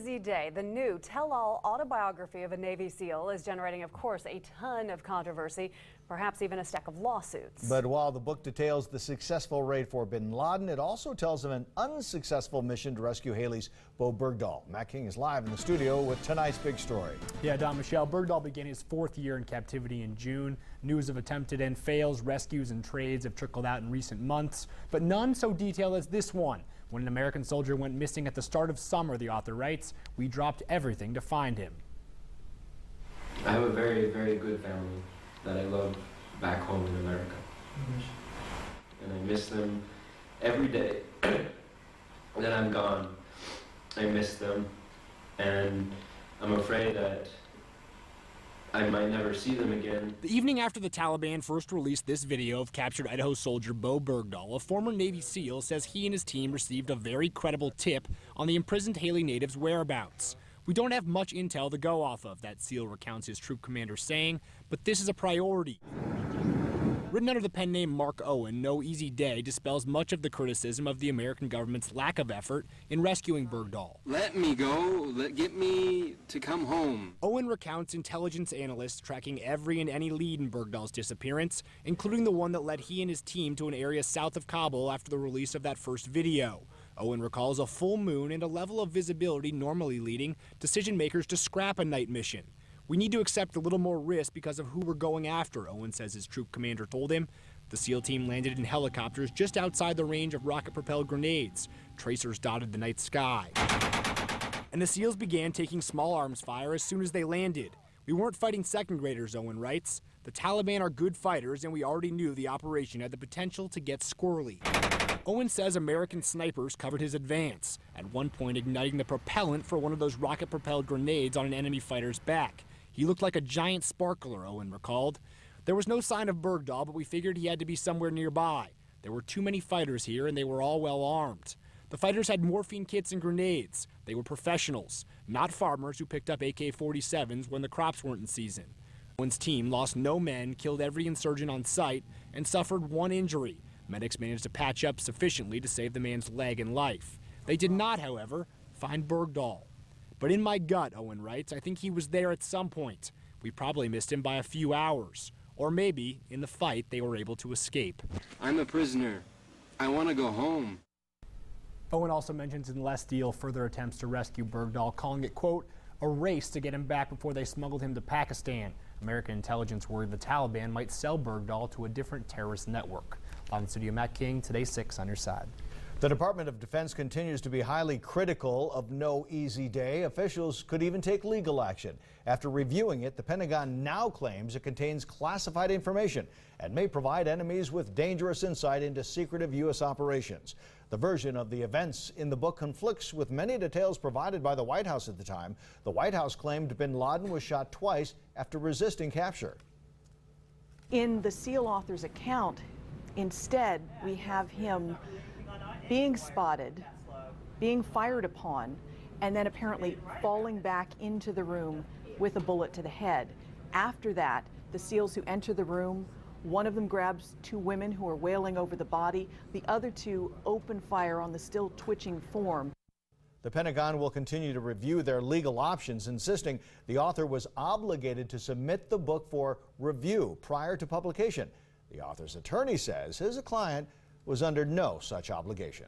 Easy Day, the new tell-all autobiography of a Navy SEAL, is generating, of course, a ton of controversy, perhaps even a stack of lawsuits. But while the book details the successful raid for bin Laden, it also tells of an unsuccessful mission to rescue Hailey's Bowe Bergdahl. Matt King is live in the studio with tonight's big story. Yeah, Don Michelle, Bergdahl began his 4th year in captivity in June. News of attempted and fails, rescues, and trades have trickled out in recent months, but none so detailed as this one. When an American soldier went missing at the start of summer, the author writes, "We dropped everything to find him." I have a very, very good family that I love back home in America. And I miss them every day that I'm gone. I miss them, and I'm afraid that I might never see them again. The evening after the Taliban first released this video of captured Idaho soldier Bowe Bergdahl, a former Navy SEAL says he and his team received a very credible tip on the imprisoned Hailey native's whereabouts. "We don't have much intel to go off of," that SEAL recounts his troop commander saying, "but this is a priority." Written under the pen name Mark Owen, No Easy Day dispels much of the criticism of the American government's lack of effort in rescuing Bergdahl. "Let me go, get me to come home." Owen recounts intelligence analysts tracking every and any lead in Bergdahl's disappearance, including the one that led he and his team to an area south of Kabul after the release of that first video. Owen recalls a full moon and a level of visibility normally leading decision makers to scrap a night mission. "We need to accept a little more risk because of who we're going after," Owen says his troop commander told him. The SEAL team landed in helicopters just outside the range of rocket-propelled grenades. Tracers dotted the night sky. And the SEALs began taking small arms fire as soon as they landed. "We weren't fighting second graders," Owen writes. "The Taliban are good fighters, and we already knew the operation had the potential to get squirrely." Owen says American snipers covered his advance, at one point igniting the propellant for one of those rocket-propelled grenades on an enemy fighter's back. "He looked like a giant sparkler," Owen recalled. "There was no sign of Bergdahl, but we figured he had to be somewhere nearby. There were too many fighters here, and they were all well armed. The fighters had morphine kits and grenades. They were professionals, not farmers who picked up AK-47s when the crops weren't in season." Owen's team lost no men, killed every insurgent on site, and suffered one injury. Medics managed to patch up sufficiently to save the man's leg and life. They did not, however, find Bergdahl. "But in my gut," Owen writes, "I think he was there at some point. We probably missed him by a few hours. Or maybe, in the fight, they were able to escape." "I'm a prisoner. I want to go home." Owen also mentions in less deal further attempts to rescue Bergdahl, calling it, quote, "a race to get him back before they smuggled him to Pakistan." American intelligence worried the Taliban might sell Bergdahl to a different terrorist network. Live in studio, Matt King, Today 6 on your side. The Department of Defense continues to be highly critical of No Easy Day. Officials could even take legal action. After reviewing it, the Pentagon now claims it contains classified information and may provide enemies with dangerous insight into secretive U.S. operations. The version of the events in the book conflicts with many details provided by the White House at the time. The White House claimed bin Laden was shot twice after resisting capture. In the SEAL author's account, instead, we have him being spotted, being fired upon, and then apparently falling back into the room with a bullet to the head. After that, the SEALs who enter the room, one of them grabs 2 women who are wailing over the body. The other 2 open fire on the still twitching form. The Pentagon will continue to review their legal options, insisting the author was obligated to submit the book for review prior to publication. The author's attorney says his client was under no such obligation.